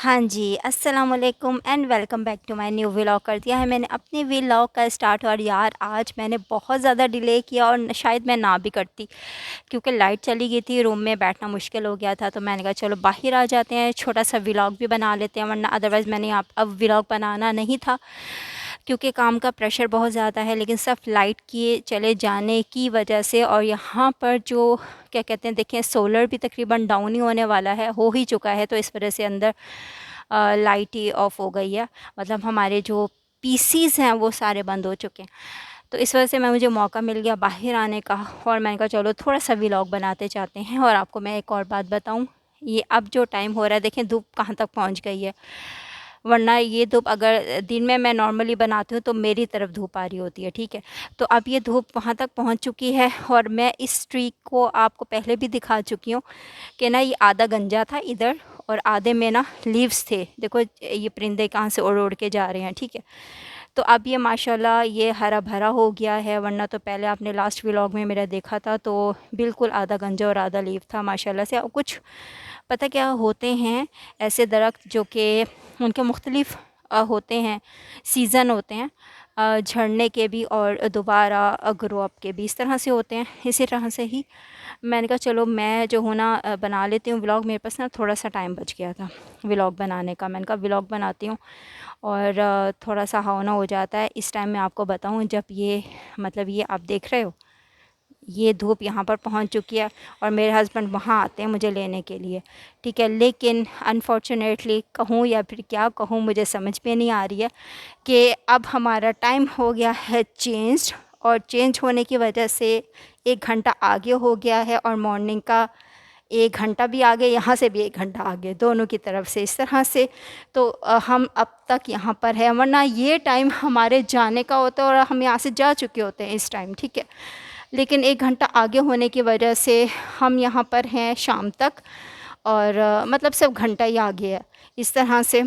हाँ जी, अस्सलाम वालेकुम and welcome back to my new vlog. कर दिया है मैंने अपने व्लॉग का स्टार्ट। और यार आज मैंने बहुत ज़्यादा डिले किया और शायद मैं ना भी करती, क्योंकि लाइट चली गई थी, रूम में बैठना मुश्किल हो गया था। तो मैंने कहा चलो बाहर आ जाते हैं, छोटा सा व्लॉग भी बना लेते हैं, वरना अदरवाइज़ मैंने आप अब व्लॉग बनाना नहीं था क्योंकि काम का प्रेशर बहुत ज़्यादा है। लेकिन सब लाइट के चले जाने की वजह से, और यहाँ पर जो क्या कहते हैं, देखें सोलर भी तकरीबन डाउन ही होने वाला है, हो ही चुका है। तो इस वजह से अंदर लाइट ही ऑफ हो गई है, मतलब हमारे जो पीसीज़ हैं वो सारे बंद हो चुके हैं। तो इस वजह से मुझे मौका मिल गया बाहर आने का, और मैंने कहा चलो थोड़ा सा व्लॉग बनाते चाहते हैं। और आपको मैं एक और बात बताऊं, ये अब जो टाइम हो रहा है, देखें धूप कहाँ तक पहुंच गई है। वरना ये धूप अगर दिन में मैं नॉर्मली बनाती हूँ तो मेरी तरफ धूप आ रही होती है, ठीक है। तो अब ये धूप वहाँ तक पहुँच चुकी है, और मैं इस ट्री को आपको पहले भी दिखा चुकी हूँ कि ना ये आधा गंजा था इधर, और आधे में ना लीव्स थे। देखो ये परिंदे कहाँ से उड़ उड़ के जा रहे हैं, ठीक है। तो अब ये माशाल्लाह ये हरा भरा हो गया है, वरना तो पहले आपने लास्ट व्लॉग में मेरा देखा था तो बिल्कुल आधा गंजा और आधा लीव था माशाल्लाह से। अब कुछ पता क्या होते हैं ऐसे दरख्त जो कि उनके मुख्तलिफ होते हैं, सीज़न होते हैं, झड़ने के भी और दोबारा ग्रो अप के भी, इस तरह से होते हैं। इसी तरह से ही मैंने कहा चलो मैं जो हूँ ना बना लेती हूँ व्लॉग। मेरे पास ना थोड़ा सा टाइम बच गया था व्लॉग बनाने का, मैंने कहा व्लॉग बनाती हूँ और थोड़ा सा हावना हो जाता है। इस टाइम मैं आपको बताऊँ, जब ये मतलब ये आप देख रहे हो, ये धूप यहाँ पर पहुँच चुकी है और मेरे हस्बैंड वहाँ आते हैं मुझे लेने के लिए, ठीक है। लेकिन अनफॉर्चुनेटली कहूँ या फिर क्या कहूँ, मुझे समझ में नहीं आ रही है कि अब हमारा टाइम हो गया है चेंज, और चेंज होने की वजह से 1 घंटा आगे हो गया है, और मॉर्निंग का 1 घंटा भी आगे, यहाँ से भी 1 घंटा आगे, दोनों की तरफ से इस तरह से। तो हम अब तक यहाँ पर है, वरना ये टाइम हमारे जाने का होता है और हम यहाँ से जा चुके होते हैं इस टाइम, ठीक है। लेकिन 1 घंटा आगे होने की वजह से हम यहाँ पर हैं शाम तक, और मतलब सिर्फ घंटा ही आगे है इस तरह से।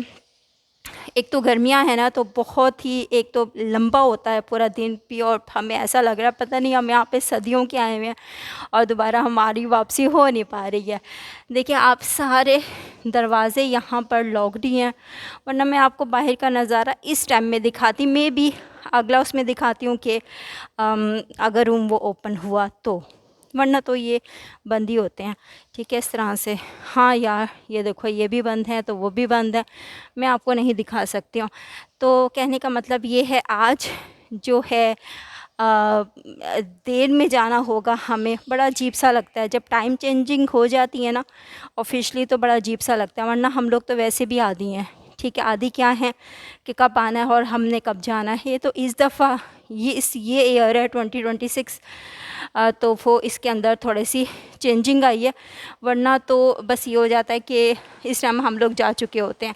एक तो गर्मियाँ हैं ना, तो बहुत ही एक तो लंबा होता है पूरा दिन भी, और हमें ऐसा लग रहा है पता नहीं हम यहाँ पे सदियों के आए हुए हैं और दोबारा हमारी वापसी हो नहीं पा रही है। देखिए आप सारे दरवाज़े यहाँ पर लॉक्ड ही हैं, वरना मैं आपको बाहर का नज़ारा इस टाइम में दिखाती, मे भी अगला उसमें दिखाती हूँ कि अगर रूम वो ओपन हुआ तो, वरना तो ये बंद ही होते हैं, ठीक है, इस तरह से। हाँ यार ये देखो ये भी बंद है तो वो भी बंद है, मैं आपको नहीं दिखा सकती हूँ। तो कहने का मतलब ये है, आज जो है देर में जाना होगा हमें। बड़ा अजीब सा लगता है जब टाइम चेंजिंग हो जाती है ना ऑफिशियली, तो बड़ा अजीब सा लगता है। वरना हम लोग तो वैसे भी आदी हैं, ठीक है। आदि क्या है कि कब आना है और हमने कब जाना है। ये तो इस दफ़ा ये ईयर है 2026, तो वो इसके अंदर थोड़ी सी चेंजिंग आई है, वरना तो बस ये हो जाता है कि इस टाइम हम लोग जा चुके होते हैं।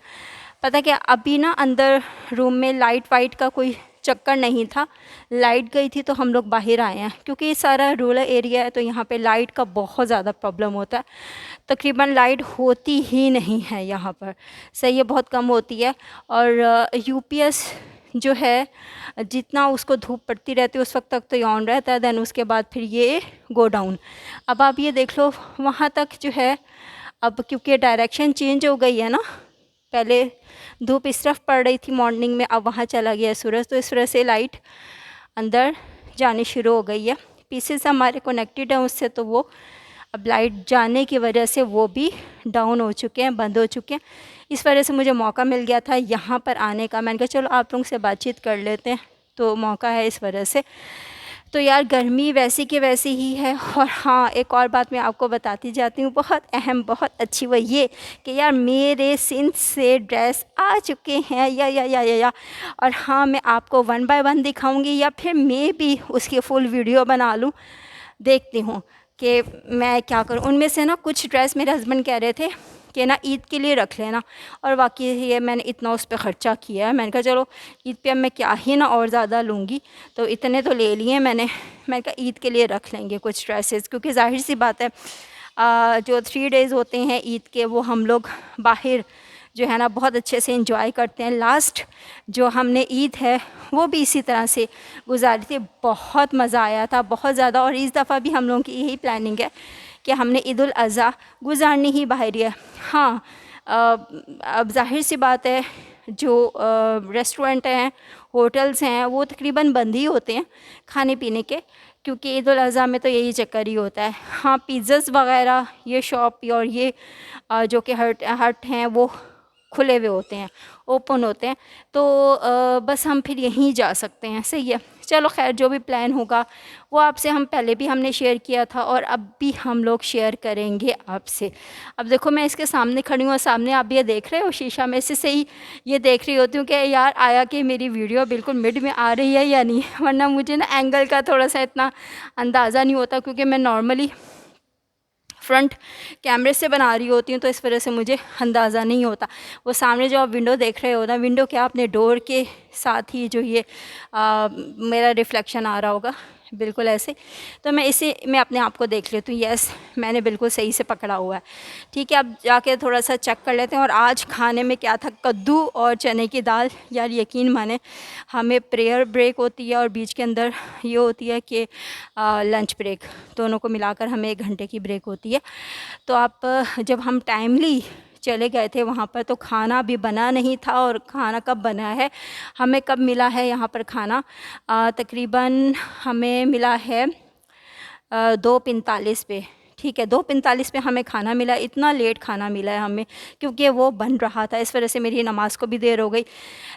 पता क्या, अभी ना अंदर रूम में लाइट वाइट का कोई चक्कर नहीं था, लाइट गई थी तो हम लोग बाहर आए हैं, क्योंकि ये सारा रूरल एरिया है तो यहाँ पे लाइट का बहुत ज़्यादा प्रॉब्लम होता है। तकरीबन लाइट होती ही नहीं है यहाँ पर, सही है, बहुत कम होती है। और यूपीएस जो है जितना उसको धूप पड़ती रहती है उस वक्त तक तो ये ऑन रहता है, देन उसके बाद फिर ये गो डाउन। अब आप ये देख लो वहाँ तक जो है, अब क्योंकि डायरेक्शन चेंज हो गई है ना, पहले धूप इस तरफ पड़ रही थी मॉर्निंग में, अब वहाँ चला गया सूरज, तो इस वजह से लाइट अंदर जानी शुरू हो गई है। पीसेस हमारे कनेक्टेड हैं उससे, तो वो अब लाइट जाने की वजह से वो भी डाउन हो चुके हैं, बंद हो चुके हैं। इस वजह से मुझे मौका मिल गया था यहाँ पर आने का। मैंने कहा चलो आप लोगों से बातचीत कर लेते हैं, तो मौका है इस वजह से। तो यार गर्मी वैसी की वैसी ही है। और हाँ एक और बात मैं आपको बताती जाती हूँ, बहुत अहम बहुत अच्छी, वो ये कि यार मेरे सिंध से ड्रेस आ चुके हैं या। और हाँ मैं आपको 1 बाय 1 दिखाऊंगी, या फिर मैं भी उसकी फुल वीडियो बना लूँ, देखती हूँ कि मैं क्या करूँ। उनमें से ना कुछ ड्रेस मेरे हस्बैंड कह रहे थे कि ना ईद के लिए रख लेना, और वाकई ये मैंने इतना उस पर ख़र्चा किया है, मैंने कहा चलो ईद पे अब मैं क्या ही ना और ज़्यादा लूँगी, तो इतने तो ले लिए मैंने कहा ईद के लिए रख लेंगे कुछ ड्रेसेस, क्योंकि जाहिर सी बात है जो 3 डेज़ होते हैं ईद के वो हम लोग बाहर जो है ना बहुत अच्छे से इंजॉय करते हैं। लास्ट जो हमने ईद है वो भी इसी तरह से गुजारी थी, बहुत मज़ा आया था बहुत ज़्यादा। और इस दफ़ा भी हम लोगों की यही प्लानिंग है कि हमने ईद उल अज़हा गुजारनी ही बाहर है। हाँ अब ज़ाहिर सी बात है जो रेस्टोरेंट हैं, होटल्स हैं, वो तकरीबन बंद ही होते हैं खाने पीने के, क्योंकि ईद उल अज़हा में तो यही चक्कर ही होता है। हाँ, पिज़्ज़ास वगैरह ये शॉप और ये जो कि हट हट हैं वो खुले हुए होते हैं, ओपन होते हैं। तो बस हम फिर यहीं जा सकते हैं। सही है, चलो खैर जो भी प्लान होगा वो आपसे हम पहले भी हमने शेयर किया था और अब भी हम लोग शेयर करेंगे आपसे। अब देखो मैं इसके सामने खड़ी हूँ और सामने आप ये देख रहे हो, शीशा में से ही ये देख रही होती हूँ कि यार आया कि मेरी वीडियो बिल्कुल मिड में आ रही है या नहीं, वरना मुझे ना एंगल का थोड़ा सा इतना अंदाज़ा नहीं होता, क्योंकि मैं नॉर्मली फ्रंट कैमरे से बना रही होती हूँ, तो इस वजह से मुझे अंदाज़ा नहीं होता। वो सामने जो आप विंडो देख रहे हो ना, विंडो क्या अपने डोर के साथ ही जो ये मेरा रिफ्लेक्शन आ रहा होगा, बिल्कुल ऐसे। तो मैं इसे मैं अपने आप को देख लेती हूँ, यस मैंने बिल्कुल सही से पकड़ा हुआ है। ठीक है, अब जाके थोड़ा सा चेक कर लेते हैं। और आज खाने में क्या था, कद्दू और चने की दाल। यार यकीन माने हमें प्रेयर ब्रेक होती है और बीच के अंदर ये होती है कि लंच ब्रेक, दोनों को मिलाकर हमें 1 घंटे की ब्रेक होती है। तो आप जब हम टाइमली चले गए थे वहाँ पर तो खाना भी बना नहीं था, और खाना कब बना है, हमें कब मिला है यहाँ पर खाना, तकरीबन हमें मिला है 2:45 पे। ठीक है, 2:45 पे हमें खाना मिला। इतना लेट खाना मिला है हमें क्योंकि वो बन रहा था, इस वजह से मेरी नमाज़ को भी देर हो गई।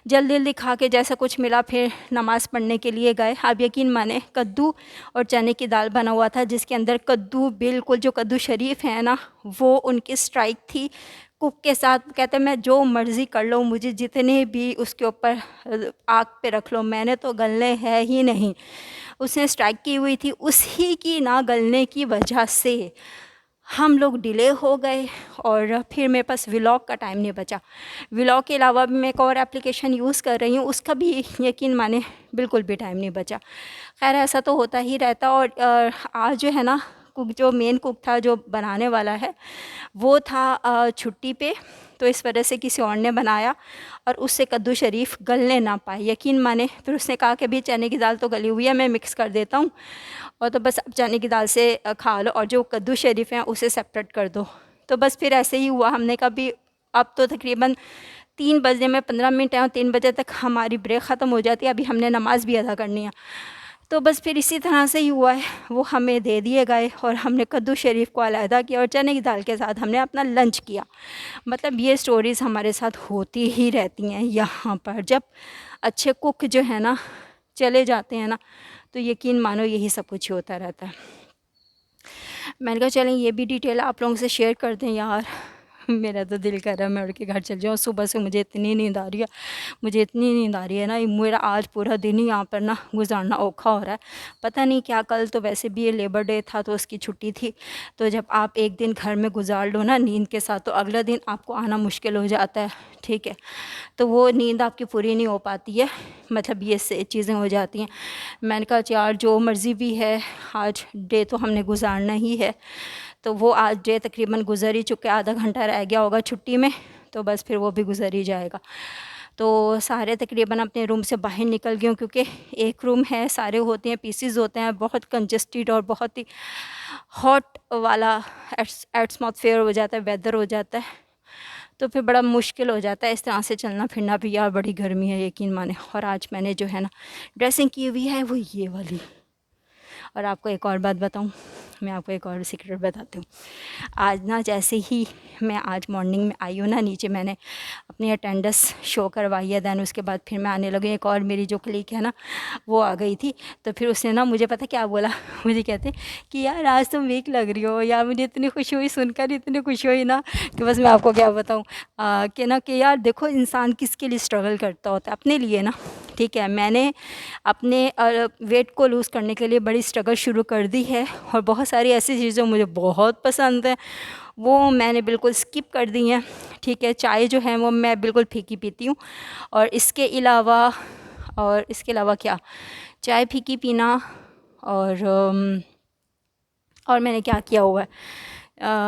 जल्दी जल्दी खा के जैसा कुछ मिला फिर नमाज़ पढ़ने के लिए गए। आप यकीन माने कद्दू और चने की दाल बना हुआ था, जिसके अंदर कद्दू बिल्कुल जो कद्दू शरीफ है ना, वो उनकी स्ट्राइक थी कुक के साथ। कहते मैं जो मर्ज़ी कर लो, मुझे जितने भी उसके ऊपर आग पे रख लो, मैंने तो गलने है ही नहीं। उसने स्ट्राइक की हुई थी, उसी की ना गलने की वजह से हम लोग डिले हो गए और फिर मेरे पास व्लॉग का टाइम नहीं बचा। व्लॉग के अलावा भी मैं एक और एप्लीकेशन यूज़ कर रही हूँ, उसका भी यकीन माने बिल्कुल भी टाइम नहीं बचा। खैर ऐसा तो होता ही रहता। और आज जो है ना, कुक जो मेन कुक था जो बनाने वाला है वो था छुट्टी पे, तो इस वजह से किसी और ने बनाया और उससे कद्दू शरीफ गलने ना पाए। यकीन माने फिर उसने कहा कि अभी चने की दाल तो गली हुई है, मैं मिक्स कर देता हूँ और तो बस अब चने की दाल से खा लो और जो कद्दू शरीफ हैं उसे सेपरेट कर दो। तो बस फिर ऐसे ही हुआ। हमने कहा भी अब तो तकरीबन 3 बजने में 15 मिनट है और 3 बजे तक हमारी ब्रेक ख़त्म हो जाती है, अभी हमने नमाज़ भी अदा करनी है। तो बस फिर इसी तरह से ही हुआ है, वो हमें दे दिए गए और हमने कद्दू शरीफ को अलहदा किया और चने की दाल के साथ हमने अपना लंच किया। मतलब ये स्टोरीज़ हमारे साथ होती ही रहती हैं यहाँ पर। जब अच्छे कुक जो है ना चले जाते हैं ना, तो यकीन मानो यही सब कुछ होता रहता है। मैंने कहा चलें ये भी डिटेल आप लोगों से शेयर कर दें यार। मेरा तो दिल कर रहा है मैं उड़ के घर चल जाऊँ। सुबह से मुझे इतनी नींद आ रही है, मुझे इतनी नींद आ रही है ना, मेरा आज पूरा दिन ही यहाँ पर ना गुजारना औखा हो रहा है। पता नहीं क्या, कल तो वैसे भी ये लेबर डे था तो उसकी छुट्टी थी। तो जब आप एक दिन घर में गुजार लो ना नींद के साथ, तो अगला दिन आपको आना मुश्किल हो जाता है। ठीक है, तो वो नींद आपकी पूरी नहीं हो पाती है, मतलब ये से चीज़ें हो जाती हैं। मैंने कहा यार जो मर्ज़ी भी है, आज डे तो हमने गुजारना ही है। तो वो आज डे तकरीबन गुज़र ही चुके, आधा घंटा रह गया होगा छुट्टी में, तो बस फिर वो भी गुज़र ही जाएगा। तो सारे तकरीबन अपने रूम से बाहर निकल गए हूँ, क्योंकि एक रूम है, सारे होते हैं पीसीज होते हैं, बहुत कंजस्टेड और बहुत ही हॉट वाला एटमॉस्फेयर हो जाता है, वेदर हो जाता है। तो फिर बड़ा मुश्किल हो जाता है इस तरह से चलना फिरना भी। यार बड़ी गर्मी है यकीन माने। और आज मैंने जो है ना ड्रेसिंग की हुई है वो ये वाली। और आपको एक और बात बताऊं, मैं आपको एक और सीक्रेट बताती हूँ। आज ना जैसे ही मैं आज मॉर्निंग में आई हूँ ना नीचे, मैंने अपनी अटेंडेंस शो करवाई है, दैन उसके बाद फिर मैं आने लगी। एक और मेरी जो क्लीक है ना वो आ गई थी, तो फिर उसने ना मुझे पता क्या बोला, मुझे कहते कि यार आज तुम वीक लग रही हो। यार मुझे इतनी खुशी हुई सुनकर, इतनी खुशी हुई ना कि बस मैं आपको क्या बताऊँ कि ना कि यार देखो इंसान किसके लिए स्ट्रगल करता होता है, अपने लिए ना। ठीक है, मैंने अपने वेट को लूज़ करने के लिए बड़ी स्ट्रगल शुरू कर दी है और बहुत सारी ऐसी चीज़ें मुझे बहुत पसंद हैं वो मैंने बिल्कुल स्किप कर दी हैं। ठीक है, चाय जो है वो मैं बिल्कुल फीकी पीती हूँ। और इसके अलावा क्या, चाय फीकी पीना। और मैंने क्या किया हुआ है,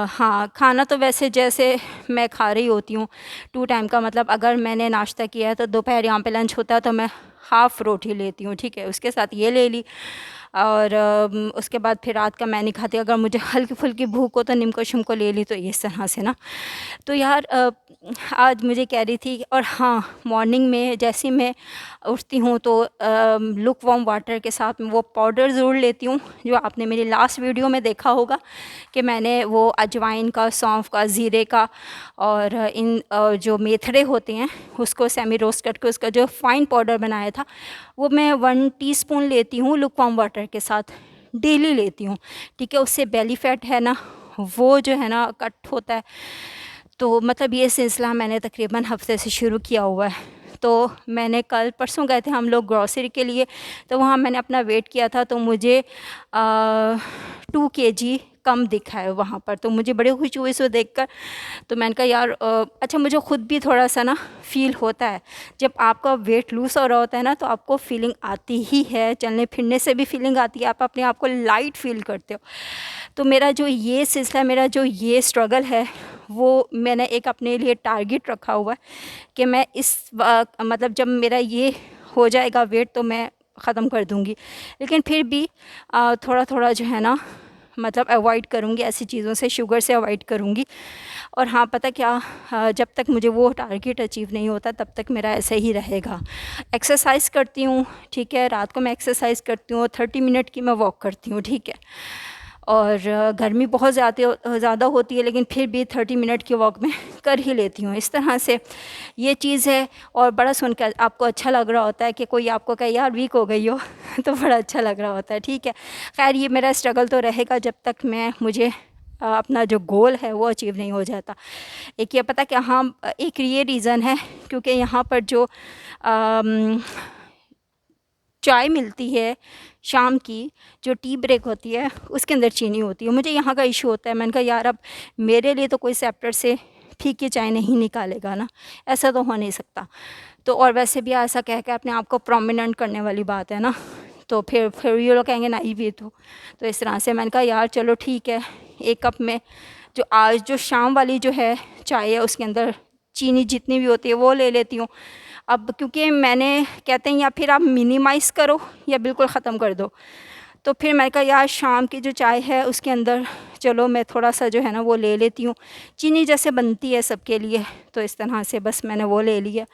हाँ खाना तो वैसे जैसे मैं खा रही होती हूँ 2 टाइम का, मतलब अगर मैंने नाश्ता किया है तो दोपहर यहाँ पे लंच होता है तो मैं हाफ़ रोटी लेती हूँ। ठीक है, उसके साथ ये ले ली, और उसके बाद फिर रात का मैं नहीं खाती। अगर मुझे हल्की फुल्की भूख हो तो निम्को शिमको ले ली, तो इस तरह से ना। तो यार आज मुझे कह रही थी, और हाँ मॉर्निंग में जैसे ही मैं उठती हूँ तो लुक वार्म वाटर के साथ वो पाउडर ज़रूर लेती हूँ, जो आपने मेरी लास्ट वीडियो में देखा होगा कि मैंने वो अजवाइन का, सौंफ का, ज़ीरे का और इन जो मेथड़े होते हैं उसको सेमी रोस्ट करके उसका जो फाइन पाउडर बनाया था, वो मैं 1 टीस्पून लेती हूँ लुक वार्म वाटर के साथ, डेली लेती हूँ। ठीक है, उससे बेली फैट है ना वो जो है ना कट होता है। तो मतलब ये सिलसिला मैंने तकरीबन हफ्ते से शुरू किया हुआ है। तो मैंने कल परसों गए थे हम लोग ग्रॉसरी के लिए, तो वहाँ मैंने अपना वेट किया था, तो मुझे 2 kg कम दिखा है वहाँ पर। तो मुझे बड़ी खुशी हुई इसको देखकर। तो मैंने कहा यार अच्छा, मुझे ख़ुद भी थोड़ा सा ना फील होता है, जब आपका वेट लूज़ हो रहा होता है ना तो आपको फीलिंग आती ही है, चलने फिरने से भी फीलिंग आती है, आप अपने आप को लाइट फील करते हो। तो मेरा जो ये सिलसिला, मेरा जो ये स्ट्रगल है, वो मैंने एक अपने लिए टारगेट रखा हुआ है कि मैं इस मतलब जब मेरा ये हो जाएगा वेट तो मैं ख़त्म कर दूँगी। लेकिन फिर भी थोड़ा थोड़ा जो है ना मतलब अवॉइड करूँगी ऐसी चीज़ों से, शुगर से अवॉइड करूँगी। और हाँ पता क्या, जब तक मुझे वो टारगेट अचीव नहीं होता तब तक मेरा ऐसे ही रहेगा। एक्सरसाइज करती हूँ, ठीक है, रात को मैं एक्सरसाइज करती हूँ, 30 मिनट की मैं वॉक करती हूँ, ठीक है। और गर्मी बहुत ज़्यादा होती है, लेकिन फिर भी 30 मिनट की वॉक मैं कर ही लेती हूँ। इस तरह से ये चीज़ है। और बड़ा सुनकर आपको अच्छा लग रहा होता है कि कोई आपको कहे यार वीक हो गई हो तो बड़ा अच्छा लग रहा होता है, ठीक है। खैर ये मेरा स्ट्रगल तो रहेगा जब तक मुझे अपना जो गोल है वो अचीव नहीं हो जाता। एक ये पता कि हाँ, एक ये रीज़न है क्योंकि यहाँ पर जो चाय मिलती है शाम की, जो टी ब्रेक होती है उसके अंदर चीनी होती है। मुझे यहाँ का इशू होता है, मैंने कहा यार अब मेरे लिए तो कोई सेपरेट से फीकी चाय नहीं निकालेगा ना, ऐसा तो हो नहीं सकता। तो और वैसे भी ऐसा कह के अपने आप को प्रोमिनेंट करने वाली बात है ना, तो फिर ये लोग कहेंगे नहीं भी तो इस तरह से मैंने कहा यार चलो ठीक है, एक कप में जो आज जो शाम वाली जो है चाय है उसके अंदर चीनी जितनी भी होती है वो ले लेती हूँ। अब क्योंकि मैंने कहते हैं या फिर आप मिनिमाइज़ करो या बिल्कुल ख़त्म कर दो, तो फिर मैंने कहा यार शाम की जो चाय है उसके अंदर चलो मैं थोड़ा सा जो है ना वो ले लेती हूँ, चीनी जैसे बनती है सबके लिए, तो इस तरह से बस मैंने वो ले लिया।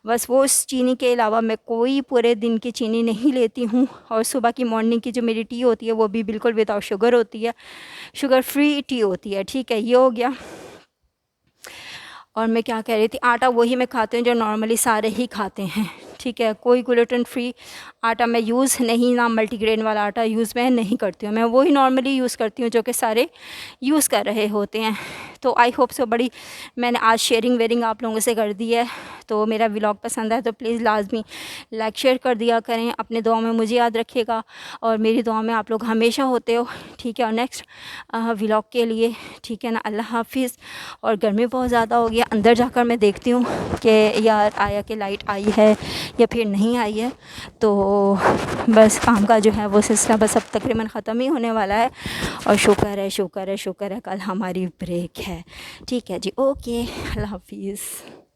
बस वो उस चीनी के अलावा मैं कोई पूरे दिन की चीनी नहीं लेती हूँ। और सुबह की मॉर्निंग की जो मेरी टी होती है वो भी बिल्कुल विदाउट शुगर होती है, शुगर फ्री टी होती है, ठीक है। ये हो गया। और मैं क्या कह रही थी, आटा वही मैं खाती हूँ जो नॉर्मली सारे ही खाते हैं, ठीक है। कोई ग्लूटेन फ्री आटा मैं यूज़ नहीं, ना मल्टीग्रेन वाला आटा यूज़ मैं नहीं करती हूँ, मैं वही नॉर्मली यूज़ करती हूँ जो कि सारे यूज़ कर रहे होते हैं। तो आई होप सो बड़ी मैंने आज शेयरिंग वेयरिंग आप लोगों से कर दी है। तो मेरा व्लॉग पसंद है तो प्लीज़ लाजमी लाइक शेयर कर दिया करें, अपने दुआ में मुझे याद रखिएगा और मेरी दुआ में आप लोग हमेशा होते हो, ठीक है। और नेक्स्ट व्लॉग के लिए, ठीक है ना, अल्लाह हाफिज़। और गर्मी बहुत ज़्यादा हो गया, अंदर जाकर मैं देखती हूँ कि यार आया कि लाइट आई है या फिर नहीं आई है। तो बस काम का जो है वो सिलसिला बस अब तकरीबन ख़त्म ही होने वाला है। और शुक्र है कल हमारी ब्रेक है, ठीक है जी। ओके, अल्लाह हाफिज़।